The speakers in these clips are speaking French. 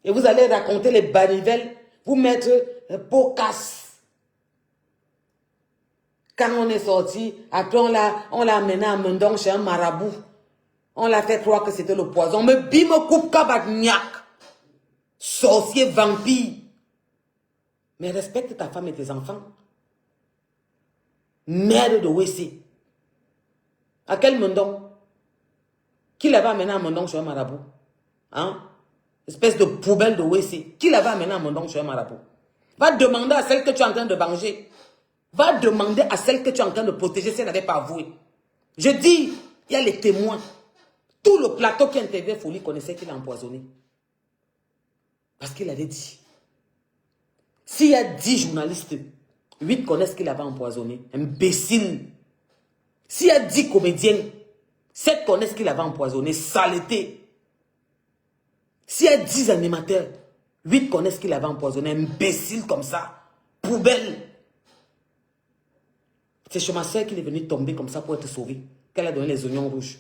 Et vous allez raconter les banivelles, vous mettre peau casse. Quand on est sorti, après on l'a amené à Mendong chez un marabout. On l'a fait croire que c'était le poison. Mais bim, coupe kabagnac. Sorcier, vampire. Mais respecte ta femme et tes enfants. Merde de WC. À quel Mendong? Qui l'avait amené à Mendong chez un marabout? Hein? Espèce de poubelle de WC. Qui l'avait amené à Mendong chez un marabout? Va demander à celle que tu es en train de venger. Va demander à celle que tu es en train de protéger si elle n'avait pas avoué. Je dis, il y a les témoins. Tout le plateau qui intervient Folie connaissait qu'il a empoisonné. Parce qu'il avait dit. S'il y a 10 journalistes, 8 connaissent qu'il avait empoisonné. Imbécile. S'il y a 10 comédiens, 7 connaissent qu'il avait empoisonné. Saleté. S'il y a 10 animateurs, 8 connaissent qu'il avait empoisonné. Imbécile comme ça. Poubelle. C'est chez ma soeur qu'il est venu tomber comme ça pour être sauvé. Qu'elle a donné les oignons rouges.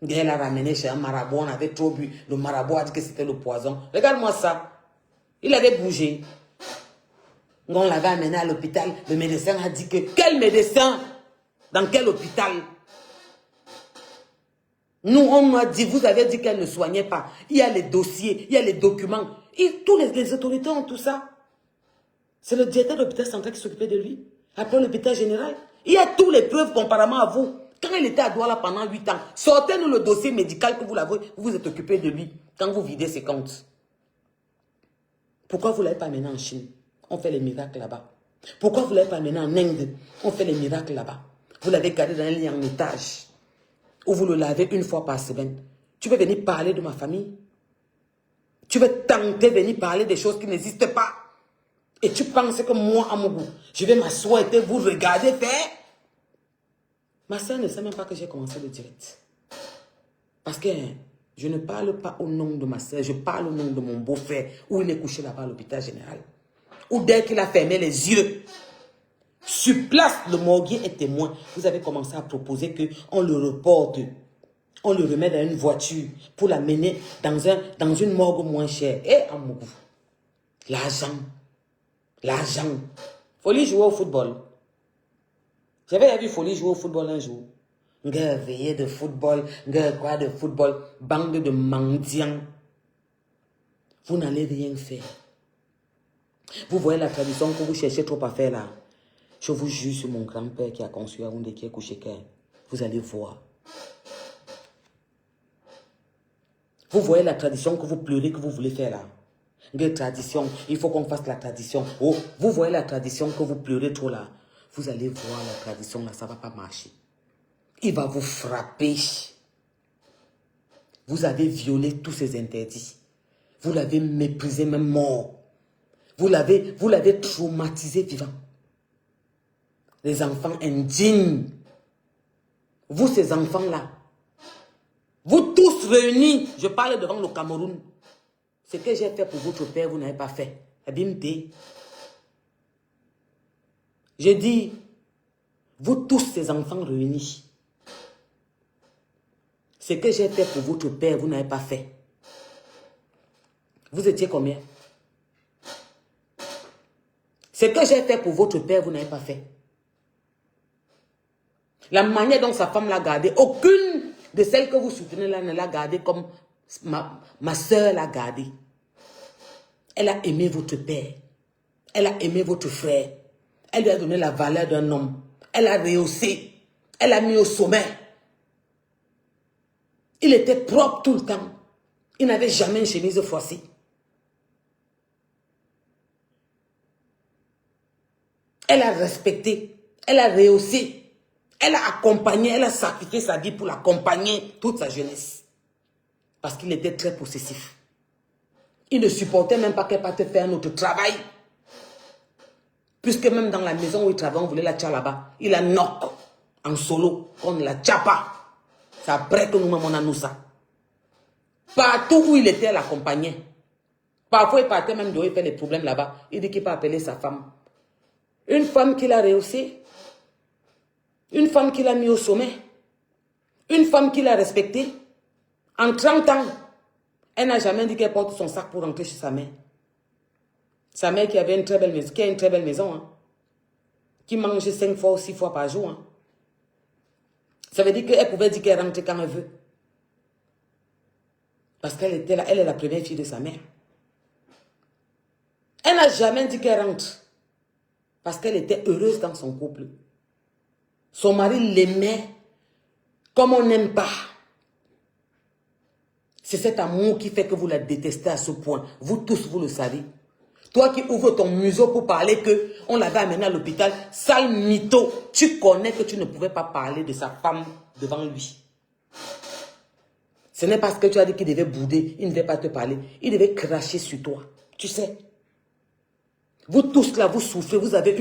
Elle a ramené chez un marabout. On avait trop bu. Le marabout a dit que c'était le poison. Regarde-moi ça. Il avait bougé. On l'avait amené à l'hôpital. Le médecin a dit que... Quel médecin? Dans quel hôpital? Nous, on m'a dit, vous avez dit qu'elle ne soignait pas. Il y a les dossiers, il y a les documents. Et tous les autorités ont tout ça. C'est le directeur de l'hôpital central qui s'occupait de lui. Après l'hôpital général. Il y a toutes les preuves comparément à vous. Quand il était à Douala pendant 8 ans, sortez-nous le dossier médical que vous l'avez, vous vous êtes occupé de lui. Quand vous videz ses comptes. Pourquoi vous ne l'avez pas amené en Chine? On fait les miracles là-bas. Pourquoi vous ne l'avez pas amené en Inde? On fait les miracles là-bas. Vous l'avez gardé dans un lit en étage. Ou vous le lavez une fois par semaine. Tu veux venir parler de ma famille? Tu veux tenter de venir parler des choses qui n'existent pas? Et tu penses que moi, à mon goût, je vais m'asseoir et vous regarder faire? Ma soeur ne sait même pas que j'ai commencé le direct. Parce que je ne parle pas au nom de ma soeur, je parle au nom de mon beau-frère, où il est couché là-bas à l'hôpital général. Où dès qu'il a fermé les yeux, sur place, le morguier est témoin. Vous avez commencé à proposer qu'on le reporte, on le remet dans une voiture pour l'amener dans une morgue moins chère. Et à mon goût, l'argent. Folie jouer au football. J'avais vu Folie jouer au football un jour. Nga veillé de football, nga quoi de football, bande de mendiants. Vous n'allez rien faire. Vous voyez la tradition que vous cherchez trop à faire là. Je vous jure sur mon grand-père qui a conçu Aoundé, qui est couché Caire. Vous allez voir. Vous voyez la tradition que vous pleurez, que vous voulez faire là. Une tradition, il faut qu'on fasse la tradition. Oh, vous voyez la tradition que vous pleurez trop là. Vous allez voir la tradition là, ça ne va pas marcher. Il va vous frapper. Vous avez violé tous ces interdits. Vous l'avez méprisé même mort. Vous l'avez traumatisé vivant. Les enfants indignes. Vous, ces enfants-là, vous tous réunis, je parle devant le Cameroun. Ce que j'ai fait pour votre père, vous n'avez pas fait. Abimte. Je dis, vous tous ces enfants réunis, ce que j'ai fait pour votre père, vous n'avez pas fait. Vous étiez combien? Ce que j'ai fait pour votre père, vous n'avez pas fait. La manière dont sa femme l'a gardé, aucune de celles que vous soutenez là ne l'a gardé comme ma soeur l'a gardé. Elle a aimé votre père. Elle a aimé votre frère. Elle lui a donné la valeur d'un homme. Elle a rehaussé. Elle a mis au sommet. Il était propre tout le temps. Il n'avait jamais une chemise froissée. Elle a respecté. Elle a rehaussé. Elle a accompagné. Elle a sacrifié sa vie pour l'accompagner toute sa jeunesse. Parce qu'il était très possessif. Il ne supportait même pas qu'elle parte faire un autre travail. Puisque même dans la maison où il travaille, on voulait la tcha là-bas. Il la knock en solo. On ne la tcha pas. C'est après que nous-mêmes on a nous ça. Partout où il était, elle l'accompagnait. Parfois, il partait même dehors, il fait des problèmes là-bas. Il dit qu'il peut appeler sa femme. Une femme qu'il a rehaussée. Une femme qu'il a mis au sommet. Une femme qu'il a respectée. En 30 ans. Elle n'a jamais dit qu'elle porte son sac pour rentrer chez sa mère. Sa mère qui avait une très belle maison, qui a une très belle maison, hein, qui mange 5 fois ou 6 fois par jour. Hein. Ça veut dire qu'elle pouvait dire qu'elle rentre quand elle veut. Parce qu'elle était là, elle est la première fille de sa mère. Elle n'a jamais dit qu'elle rentre. Parce qu'elle était heureuse dans son couple. Son mari l'aimait comme on n'aime pas. C'est cet amour qui fait que vous la détestez à ce point. Vous tous, vous le savez. Toi qui ouvres ton museau pour parler qu'on l'avait amené à l'hôpital, sale mytho, tu connais que tu ne pouvais pas parler de sa femme devant lui. Ce n'est parce que tu as dit qu'il devait bouder, il ne devait pas te parler. Il devait cracher sur toi. Tu sais. Vous tous là, vous souffrez, vous avez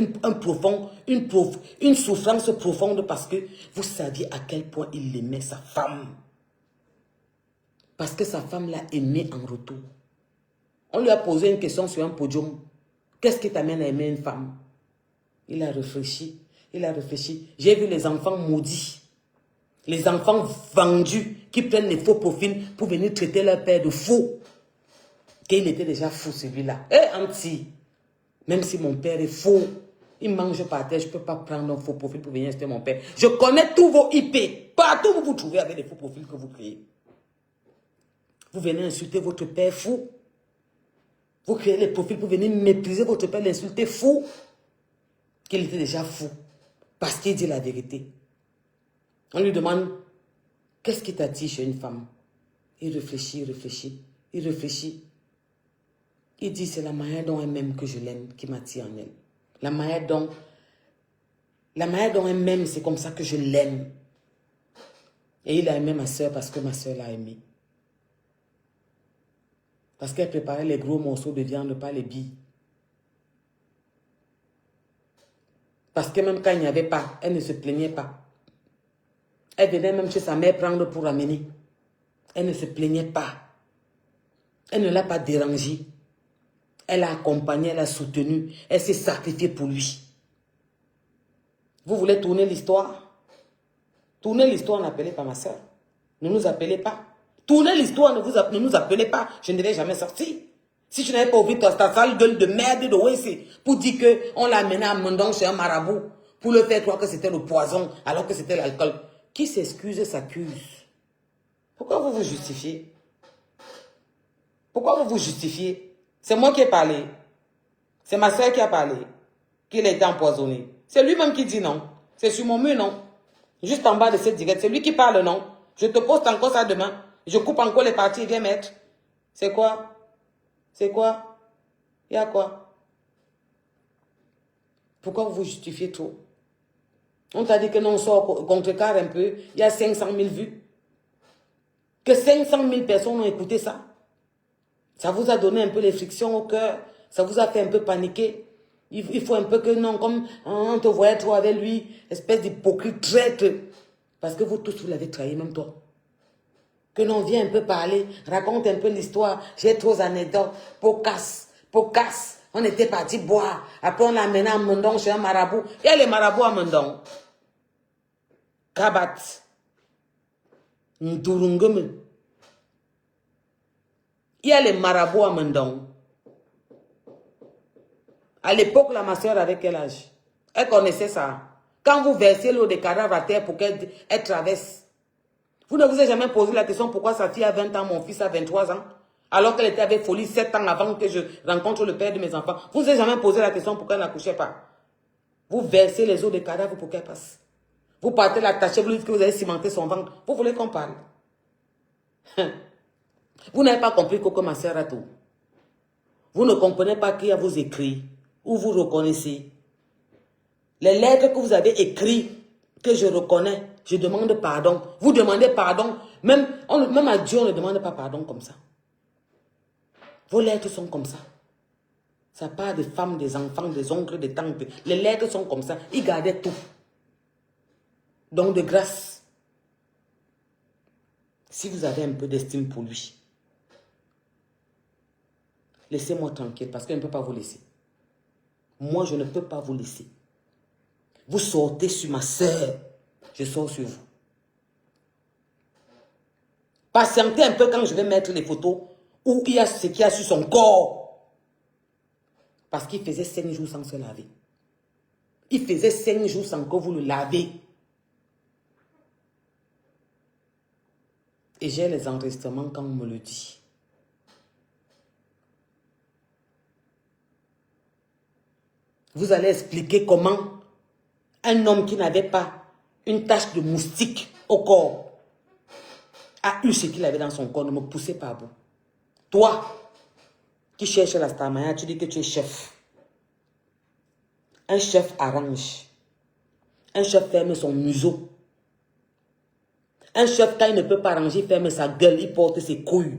une souffrance profonde parce que vous saviez à quel point il aimait sa femme. Parce que sa femme l'a aimé en retour. On lui a posé une question sur un podium. Qu'est-ce qui t'amène à aimer une femme? Il a réfléchi. Il a réfléchi. J'ai vu les enfants maudits. Les enfants vendus qui prennent les faux profils pour venir traiter leur père de fou. Qu'il était déjà fou celui-là. Eh, Anti, même si mon père est faux, il mange par terre, je ne peux pas prendre un faux profil pour venir acheter mon père. Je connais tous vos IP. Partout où vous vous trouvez avec les faux profils que vous créez. Vous venez insulter votre père fou. Vous créez les profils pour venir mépriser votre père, l'insulter fou. Qu'il était déjà fou. Parce qu'il dit la vérité. On lui demande, qu'est-ce qui t'attire chez une femme? Il réfléchit, il réfléchit, il réfléchit. Il dit, c'est la manière dont elle m'aime que je l'aime, qui m'attire en elle. La manière dont elle m'aime, c'est comme ça que je l'aime. Et il a aimé ma soeur parce que ma soeur l'a aimé. Parce qu'elle préparait les gros morceaux de viande, pas les billes. Parce que même quand il n'y avait pas, elle ne se plaignait pas. Elle venait même chez sa mère prendre pour amener. Elle ne se plaignait pas. Elle ne l'a pas dérangé. Elle l'a accompagné, elle l'a soutenu. Elle s'est sacrifiée pour lui. Vous voulez tourner l'histoire? Tourner l'histoire, n'appelez pas ma soeur. Ne nous appelez pas. Tournez l'histoire, ne nous appelez pas. Je ne devais jamais sortir. Si je n'avais pas ouvert ta sale gueule de merde de OEC pour dire qu'on l'a amené à Mandon chez un marabout pour le faire croire que c'était le poison alors que c'était l'alcool. Qui s'excuse s'accuse. Pourquoi vous vous justifiez? Pourquoi vous vous justifiez? C'est moi qui ai parlé. C'est ma soeur qui a parlé. Qu'il a été empoisonné. C'est lui-même qui dit non. C'est sur mon mur, non. Juste en bas de cette direct. C'est lui qui parle, non. Je te poste encore ça demain. Je coupe encore les parties et viens mettre. C'est quoi? C'est quoi? Il y a quoi? Pourquoi vous vous justifiez trop? On t'a dit que non, on sort contrecarre un peu. Il y a 500 000 vues. Que 500 000 personnes ont écouté ça. Ça vous a donné un peu les frictions au cœur. Ça vous a fait un peu paniquer. Il faut un peu que non, comme on te voyait trop avec lui, espèce d'hypocrite traître. Parce que vous tous, vous l'avez trahi, même toi. Que non, viens un peu parler, raconte un peu l'histoire. J'ai trop d'anecdotes. Pocasse. On était parti boire. Après, on l'a amené à Mandon chez un marabout. Il y a les marabouts à Mandon. Kabat. Nturungum. Il y a les marabouts à Mandon. À l'époque, ma soeur avait quel âge? Elle connaissait ça. Quand vous versez l'eau des cadavres à terre pour qu'elle traverse, vous ne vous avez jamais posé la question pourquoi sa fille a 20 ans, mon fils a 23 ans, alors qu'elle était avec folie 7 ans avant que je rencontre le père de mes enfants. Vous ne vous avez jamais posé la question pourquoi elle n'accouchait pas. Vous versez les eaux des cadavres pour qu'elle passe. Vous partez l'attacher, vous lui dites que vous avez cimenté son ventre. Vous voulez qu'on parle? Vous n'avez pas compris que ma soeur a tout. Vous ne comprenez pas qui a vos écrits, ou vous reconnaissez. Les lettres que vous avez écrites, que je reconnais, je demande pardon. Vous demandez pardon. Même à Dieu, on ne demande pas pardon comme ça. Vos lettres sont comme ça. Ça part des femmes, des enfants, des oncles, des tantes. Les lettres sont comme ça. Ils gardaient tout. Donc de grâce, si vous avez un peu d'estime pour lui, laissez-moi tranquille parce que je ne peux pas vous laisser. Moi, je ne peux pas vous laisser. Vous sortez sur ma soeur, je sors sur vous. Patientez un peu quand je vais mettre les photos Ou il y a ce qu'il y a sur son corps. Parce qu'il faisait 5 jours sans se laver. Il faisait 5 jours sans que vous le lavez. Et j'ai les enregistrements quand on me le dit. Vous allez expliquer comment un homme qui n'avait pas une tache de moustique au corps a eu ce qu'il avait dans son corps. Ne me poussez pas à bout. Toi, qui cherches la stamaya, tu dis que tu es chef. Un chef arrange. Un chef ferme son museau. Un chef, quand il ne peut pas arranger, il ferme sa gueule, il porte ses couilles.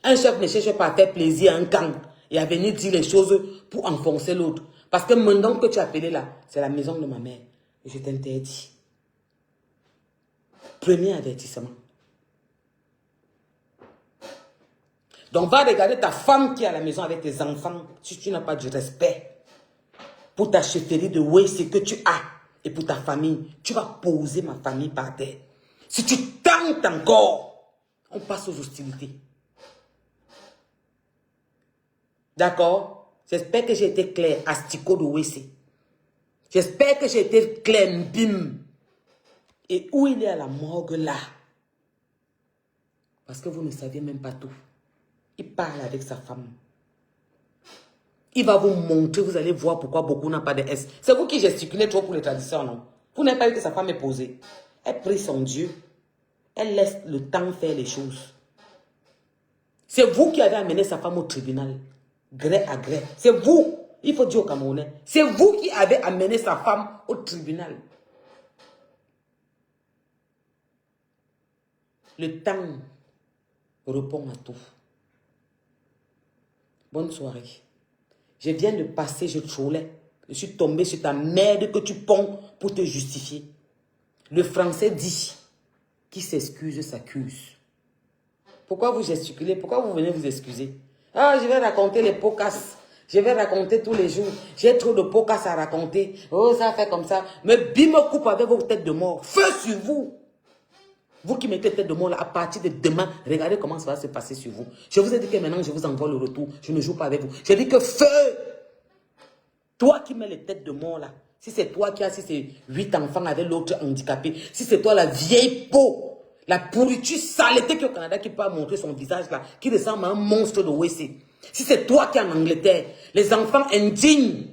Un chef ne cherche pas à faire plaisir à un camp et à venir dire les choses pour enfoncer l'autre. Parce que maintenant que tu as appelé là, c'est la maison de ma mère. Et je t'interdis. Premier avertissement. Donc va regarder ta femme qui est à la maison avec tes enfants. Si tu n'as pas du respect pour ta chefferie de Wessé que tu as et pour ta famille, tu vas poser ma famille par terre. Si tu tentes encore, on passe aux hostilités. D'accord? J'espère que j'ai été clair. Asticot de Wessé. J'espère que j'ai été clair. Bim. Et où il est à la morgue là? Parce que vous ne saviez même pas tout. Il parle avec sa femme. Il va vous montrer, vous allez voir pourquoi beaucoup n'ont pas de S. C'est vous qui gesticulez trop pour les traditions, non? Vous n'avez pas vu que sa femme est posée. Elle prie son Dieu. Elle laisse le temps faire les choses. C'est vous qui avez amené sa femme au tribunal. Gré à gré. C'est vous. Il faut dire aux Camerounais. C'est vous qui avez amené sa femme au tribunal. Le temps répond à tout. Bonne soirée. Je viens de passer, je trollais. Je suis tombé sur ta merde que tu ponds pour te justifier. Le français dit, qui s'excuse s'accuse. Pourquoi vous gesticulez? Pourquoi vous venez vous excuser? Ah, je vais raconter les podcasts. Je vais raconter tous les jours. J'ai trop de podcasts à raconter. Oh, ça fait comme ça. Mais bim, me coupe avec vos têtes de mort. Feu sur vous. Vous qui mettez tête de mort là, à partir de demain, regardez comment ça va se passer sur vous. Je vous ai dit que maintenant, je vous envoie le retour. Je ne joue pas avec vous. J'ai dit que feu. Toi qui mets les têtes de mort là, si c'est toi qui as, si c'est 8 enfants avec l'autre handicapé, si c'est toi la vieille peau, la pourriture saleté qui est au Canada qui peut montrer son visage là, qui ressemble à un monstre de Wessé. Si c'est toi qui es en Angleterre, les enfants indignes,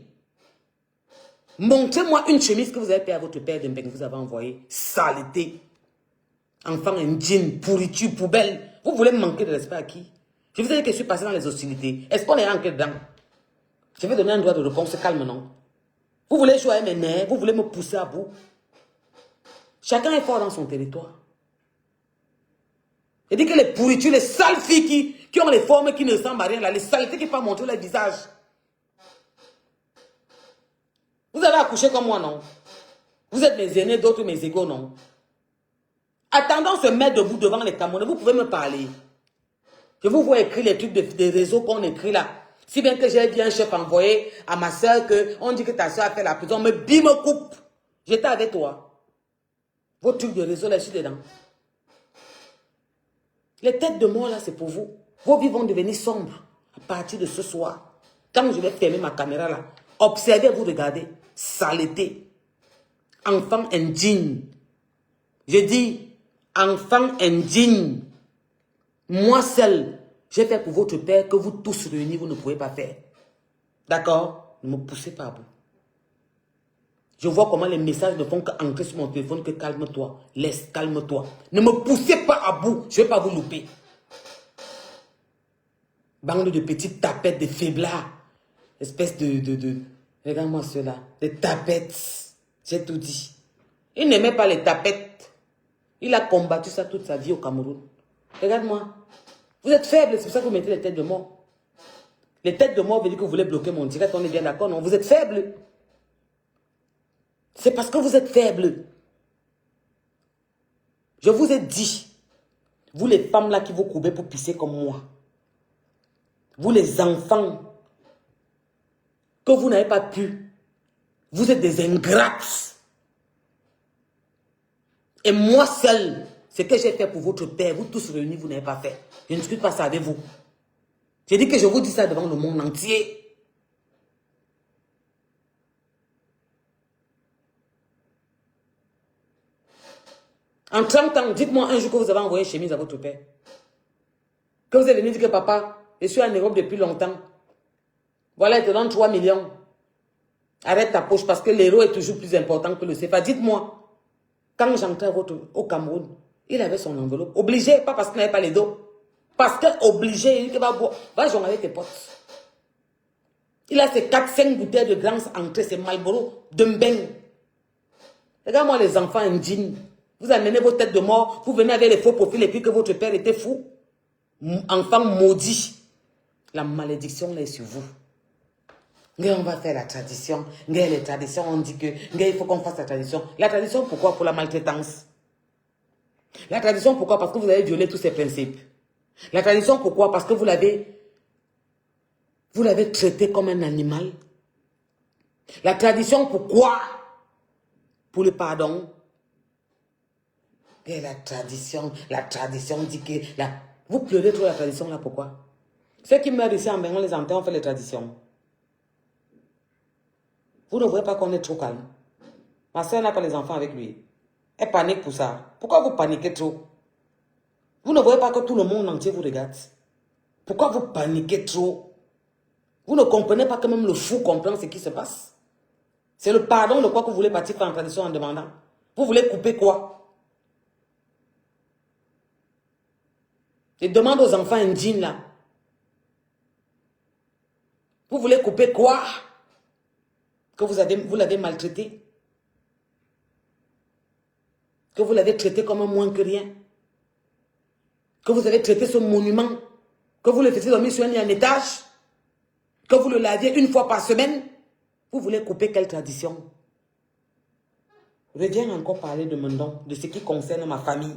montrez-moi une chemise que vous avez payée à votre père que vous avez envoyé. Saleté. Enfants indignes, pourriture, poubelle. Vous voulez me manquer de respect à qui? Je vous ai dit que je suis passé dans les hostilités. Est-ce qu'on est rentré dedans? Je vais donner un droit de réponse, calme, non? Vous voulez jouer à mes nerfs, vous voulez me pousser à bout. Chacun est fort dans son territoire. Je dis que les pourritures, les sales filles qui ont les formes qui ne ressemblent à rien, là, les saletés qui ne peuvent pas montrer leur visage. Vous avez accouché comme moi, non? Vous êtes mes aînés, d'autres mes égaux, non? Attendant se mettre debout devant les Camerounais, vous pouvez me parler. Je vous vois écrire les trucs des réseaux qu'on écrit là. Si bien que j'ai dit un chef envoyé à ma soeur qu'on dit que ta soeur a fait la prison, mais bim me coupe. J'étais avec toi. Vos trucs de réseau là, je suis dedans. Les têtes de mort là, c'est pour vous. Vos vies vont devenir sombres à partir de ce soir. Quand je vais fermer ma caméra là, observez, vous regardez. Saleté. Enfant indigne. Je dis, enfant indigne. Moi seul, j'ai fait pour votre père que vous tous réunis, vous ne pouvez pas faire. D'accord? Ne me poussez pas à bout. Je vois comment les messages ne font qu'entrer sur mon téléphone que calme-toi. Laisse, calme-toi. Ne me poussez pas à bout. Je ne vais pas vous louper. Bande de petites tapettes, de faiblards. Espèce de... Regarde-moi ceux-là. Des tapettes. J'ai tout dit. Il n'aimait pas les tapettes. Il a combattu ça toute sa vie au Cameroun. Regarde-moi. Vous êtes faible, c'est pour ça que vous mettez les têtes de mort. Les têtes de mort veut dire que vous voulez bloquer mon direct, on est bien d'accord, non? Vous êtes faible. C'est parce que vous êtes faible. Je vous ai dit, vous les femmes là qui vous courbez pour pisser comme moi, vous les enfants, que vous n'avez pas pu, vous êtes des ingrates. Et moi seul, ce que j'ai fait pour votre père, vous tous réunis, vous n'avez pas fait. Je ne discute pas ça avec vous. J'ai dit que je vous dis ça devant le monde entier. En 30 ans, dites-moi un jour que vous avez envoyé une chemise à votre père. Que vous êtes venu dire que papa, je suis en Europe depuis longtemps. Voilà, il te donne 3 millions. Arrête ta poche parce que l'euro est toujours plus important que le CFA. Dites-moi, quand j'entrais au Cameroun, il avait son enveloppe. Obligé, pas parce qu'il n'avait pas les dos. Parce que obligé, il dit que va jouer avec tes potes. Il a ses 4-5 bouteilles de grands entrées, ses Marlboro, de mbeng. Regarde-moi les enfants indignes. Vous amenez vos têtes de mort, vous venez avec les faux profils et puis que votre père était fou. Enfant maudit. La malédiction est sur vous. On va faire la tradition. Les traditions, on dit que il faut qu'on fasse la tradition. La tradition, pourquoi? Pour la maltraitance. La tradition, pourquoi? Parce que vous avez violé tous ces principes. La tradition, pourquoi? Parce que vous l'avez traité comme un animal. La tradition, pourquoi? Pour le pardon. Et la tradition dit que... Vous pleurez trop la tradition, là, pourquoi? Ceux qui meurent ici en Bengon, les enfants, on fait les traditions. Vous ne voyez pas qu'on est trop calme. Ma soeur n'a pas les enfants avec lui. Elle panique pour ça. Pourquoi vous paniquez trop? Vous ne voyez pas que tout le monde entier vous regarde. Pourquoi vous paniquez trop? Vous ne comprenez pas que même le fou comprend ce qui se passe. C'est le pardon de quoi que vous voulez partir faire en tradition en demandant. Vous voulez couper quoi? Je demande aux enfants indignes là. Vous voulez couper quoi? Que vous l'avez maltraité? Que vous l'avez traité comme un moins que rien? Que vous avez traité ce monument? Que vous le faisiez dormir sur un lit en étage? Que vous le laviez une fois par semaine? Vous voulez couper quelle tradition? Je viens encore parler de mon don, de ce qui concerne ma famille.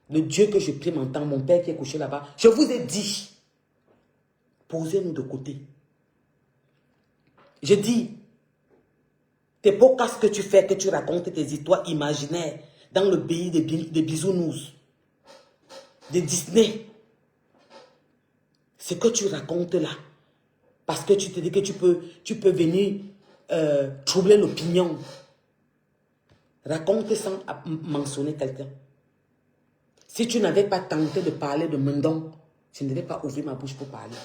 Le Dieu que je prie m'entend, mon père qui est couché là-bas. Je vous ai dit, posez-nous de côté. Je dis, tes podcasts que tu fais, que tu racontes tes histoires imaginaires dans le pays des bisounours, de Disney. Ce que tu racontes là, parce que tu te dis que tu peux venir troubler l'opinion. Raconte sans mentionner quelqu'un. Si tu n'avais pas tenté de parler de Mendon, je ne devais pas ouvrir ma bouche pour parler.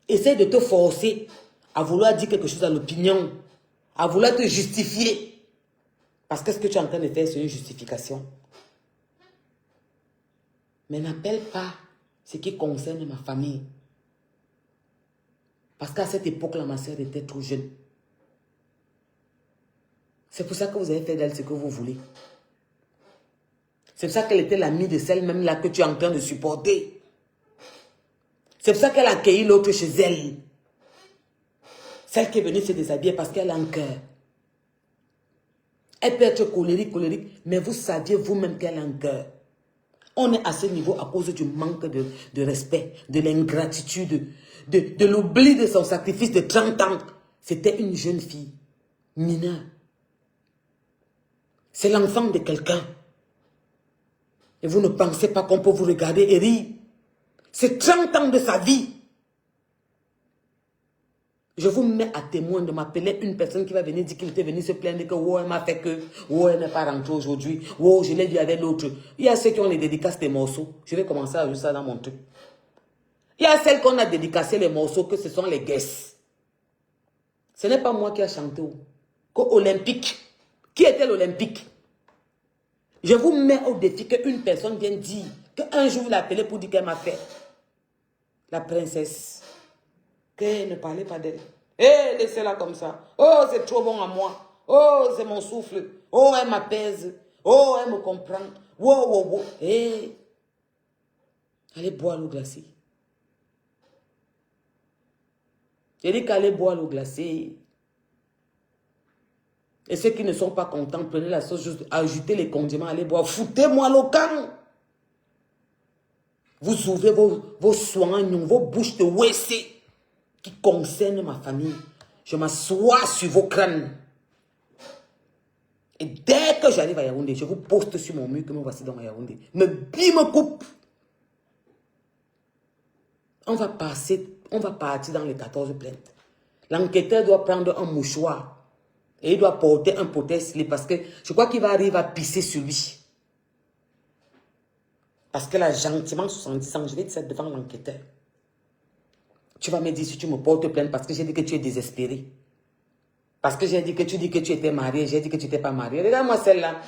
Essaye de te forcer à vouloir dire quelque chose à l'opinion, à vouloir te justifier. Parce que ce que tu es en train de faire, c'est une justification. Mais n'appelle pas ce qui concerne ma famille. Parce qu'à cette époque-là, ma soeur était trop jeune. C'est pour ça que vous avez fait d'elle ce que vous voulez. C'est pour ça qu'elle était l'amie de celle même là que tu es en train de supporter. C'est pour ça qu'elle a accueilli l'autre chez elle. Celle qui est venue se déshabiller parce qu'elle a un cœur. Elle peut être colérique, mais vous saviez vous-même qu'elle a un cœur. On est à ce niveau à cause du manque de respect, de l'ingratitude, de l'oubli de son sacrifice de 30 ans. C'était une jeune fille, mineure. C'est l'enfant de quelqu'un. Et vous ne pensez pas qu'on peut vous regarder et rire. C'est 30 ans de sa vie. Je vous mets à témoin de m'appeler une personne qui va venir dire qu'il était venu se plaindre que oh, elle m'a fait que, oh, elle n'est pas rentrée aujourd'hui, oh, je l'ai vu avec l'autre. Il y a ceux qui ont les dédicaces des morceaux. Je vais commencer à ajouter ça dans mon truc. Il y a celles qu'on a dédicacé les morceaux que ce sont les guests. Ce n'est pas moi qui ai chanté. Olympique. Qui était l'Olympique? Je vous mets au défi qu'une personne vienne dire qu'un jour il a appelé pour dire qu'elle m'a fait. La princesse. Qu'elle ne parlait pas d'elle. Eh, laissez-la comme ça. Oh, c'est trop bon à moi. Oh, c'est mon souffle. Oh, elle m'apaise. Oh, elle me comprend. Wow, wow, wow. Eh, allez boire l'eau glacée. J'ai dit qu'allez boire l'eau glacée. Et ceux qui ne sont pas contents, prenez la sauce juste, ajoutez les condiments, allez boire. Foutez-moi le camp. Vous ouvrez vos soins, vos bouches de WC qui concernent ma famille. Je m'assois sur vos crânes. Et dès que j'arrive à Yaoundé, je vous poste sur mon mur que me voici dans Yaoundé. Me coupe. On va partir dans les 14 plaintes. L'enquêteur doit prendre un mouchoir et il doit porter un protège-slip parce que je crois qu'il va arriver à pisser sur lui. Parce qu'elle a gentiment 70 ans, je vais dire ça devant l'enquêteur. Tu vas me dire si tu me portes plainte parce que j'ai dit que tu es désespéré. Parce que j'ai dit que tu dis que tu étais marié, j'ai dit que tu n'étais pas marié. Regarde-moi celle-là.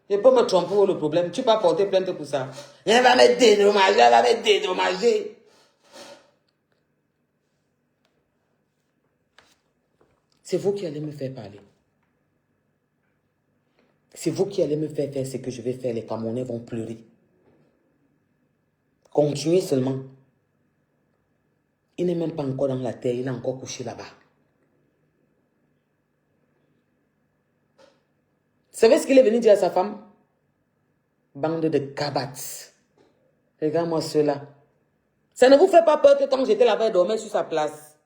Je peux me tromper pour le problème. Tu vas porter plainte pour ça. Elle va me dédommager, elle va me dédommager. C'est vous qui allez me faire parler. C'est vous qui allez me faire faire ce que je vais faire. Les Camerounais vont pleurer. Continuez seulement. Il n'est même pas encore dans la terre, il est encore couché là-bas. Vous savez ce qu'il est venu dire à sa femme? Bande de cabats. Regarde-moi cela. Ça ne vous fait pas peur que quand j'étais là-bas, il dormait sur sa place?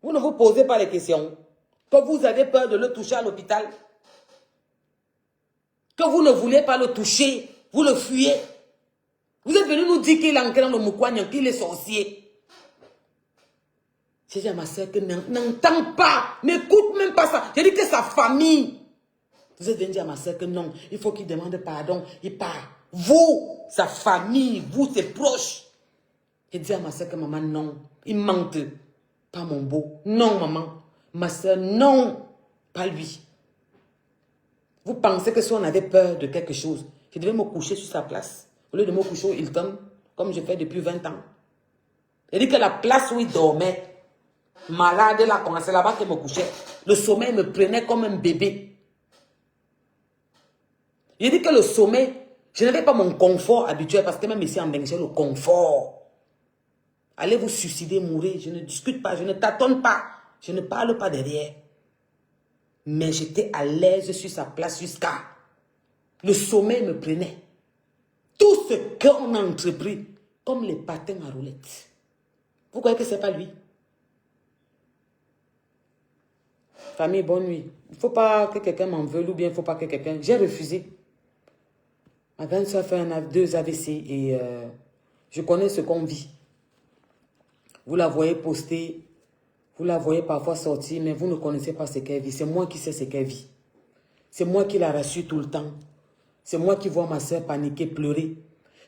Vous ne vous posez pas les questions. Que vous avez peur de le toucher à l'hôpital? Que vous ne voulez pas le toucher? Vous le fuyez? Vous êtes venu nous dire qu'il est ancré dans le Moukouagnan, qu'il est sorcier. J'ai dit à ma soeur que n'entends pas, n'écoute même pas ça. J'ai dit que sa famille. Vous êtes venu dire à ma soeur que non, il faut qu'il demande pardon, il part. Vous, sa famille, vous, ses proches. J'ai dit à ma soeur que maman, non, il mente. Pas mon beau. Non, maman. Ma soeur, non, pas lui. Vous pensez que si on avait peur de quelque chose, je devais me coucher sur sa place, au lieu de me coucher au Hilton, comme je fais depuis 20 ans. Il dit que la place où il dormait, malade, là, c'est là-bas qu'il me couchait. Le sommeil me prenait comme un bébé. Il dit que le sommeil, je n'avais pas mon confort habituel, parce que même ici en Bengue, j'ai le confort. Allez vous suicider, mourir, je ne discute pas, je ne tâtonne pas, je ne parle pas derrière. Mais j'étais à l'aise sur sa place jusqu'à... Le sommeil me prenait. Tout ce qu'on a entrepris, comme les patins à roulettes. Vous croyez que ce n'est pas lui? Famille, bonne nuit. Il ne faut pas que quelqu'un m'en veuille ou bien il ne faut pas que quelqu'un... J'ai refusé. Ma grande soeur fait 2 AVC et je connais ce qu'on vit. Vous la voyez poster, vous la voyez parfois sortir, mais vous ne connaissez pas ce qu'elle vit. C'est moi qui sais ce qu'elle vit. C'est moi qui la rassure tout le temps. C'est moi qui vois ma soeur paniquer, pleurer.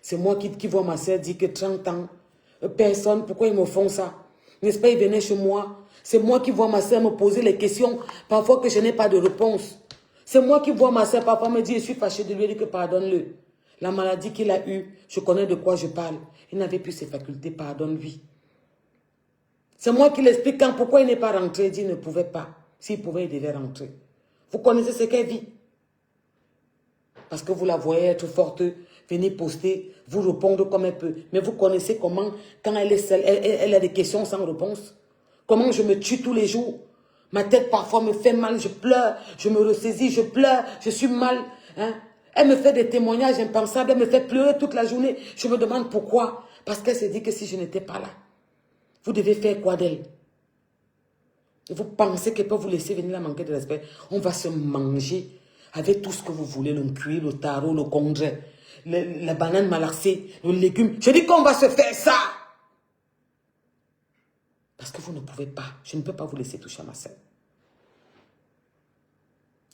C'est moi qui vois ma soeur dire que 30 ans, personne, pourquoi ils me font ça? N'est-ce pas, ils venaient chez moi. C'est moi qui vois ma soeur me poser les questions, parfois que je n'ai pas de réponse. C'est moi qui vois ma soeur parfois me dire, je suis fâché de lui, dire que pardonne-le. La maladie qu'il a eue, je connais de quoi je parle. Il n'avait plus ses facultés, pardonne-lui. C'est moi qui l'explique quand pourquoi il n'est pas rentré. Il dit qu'il ne pouvait pas. S'il pouvait, il devait rentrer. Vous connaissez ce qu'elle vit. Parce que vous la voyez être forte, venir poster, vous répondre comme elle peut. Mais vous connaissez comment, quand elle est seule, elle a des questions sans réponse. Comment je me tue tous les jours. Ma tête parfois me fait mal, je pleure, je me ressaisis, je pleure, je suis mal. Hein? Elle me fait des témoignages impensables, elle me fait pleurer toute la journée. Je me demande pourquoi. Parce qu'elle s'est dit que si je n'étais pas là, vous devez faire quoi d'elle? Et vous pensez qu'elle peut vous laisser venir la manquer de respect? On va se manger avec tout ce que vous voulez, le cuir, le taro, le congé, la banane malaxée, le légume. Je dis qu'on va se faire ça. Parce que vous ne pouvez pas. Je ne peux pas vous laisser toucher à ma soeur.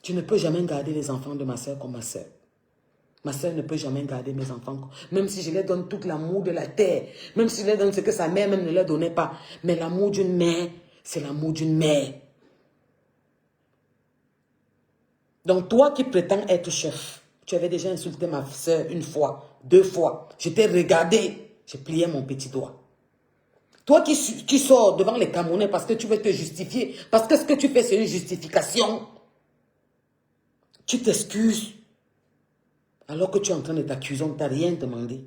Tu ne peux jamais garder les enfants de ma soeur comme ma soeur. Ma soeur ne peut jamais garder mes enfants. Même si je leur donne tout l'amour de la terre. Même si je leur donne ce que sa mère même ne leur donnait pas. Mais l'amour d'une mère, c'est l'amour d'une mère. Donc toi qui prétends être chef, tu avais déjà insulté ma soeur 1 fois, 2 fois. Je t'ai regardé, j'ai plié mon petit doigt. Toi qui sors devant les Camerounais parce que tu veux te justifier, parce que ce que tu fais c'est une justification, tu t'excuses. Alors que tu es en train de t'accuser, on ne t'a rien demandé.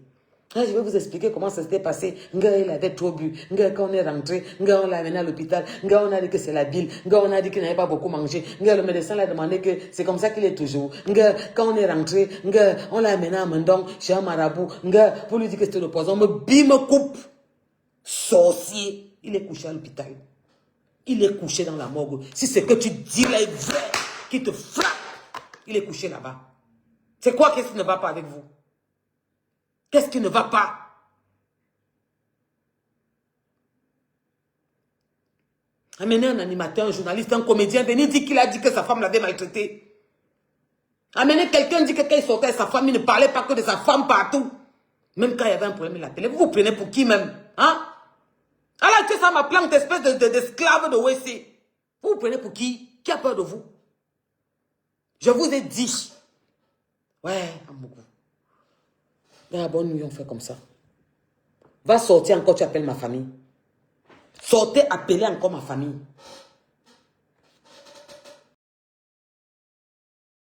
Là, je vais vous expliquer comment ça s'était passé. Nga, il avait trop bu. Nga, quand on est rentré, Nga, on l'a amené à l'hôpital. Nga, on a dit que c'est la bile. Nga, on a dit qu'il n'avait pas beaucoup mangé. Nga, le médecin l'a demandé que c'est comme ça qu'il est toujours. Nga, quand on est rentré, Nga, on l'a amené à Mandong, chez un marabout. Nga, pour lui dire que c'était le poison. Me bim, me coupe. Sorcier. Il est couché à l'hôpital. Il est couché dans la morgue. Si ce que tu dis là est vrai, qui te frappe, il est couché là-bas. C'est quoi qu'est-ce qui ne va pas avec vous? Qu'est-ce qui ne va pas? Amenez un animateur, un journaliste, un comédien, venez dire qu'il a dit que sa femme l'avait maltraité. Amenez quelqu'un, dit que quand il sortait avec sa femme, il ne parlait pas que de sa femme partout. Même quand il y avait un problème, il l'appelait. Vous vous prenez pour qui même? Hein? Alors que ça ma plante, espèce d'esclave de WC. Vous vous prenez pour qui? Qui a peur de vous? Je vous ai dit. Ouais, Amougou. Dans la bonne nuit, on fait comme ça. Va sortir encore, tu appelles ma famille. Sortez, appelez encore ma famille.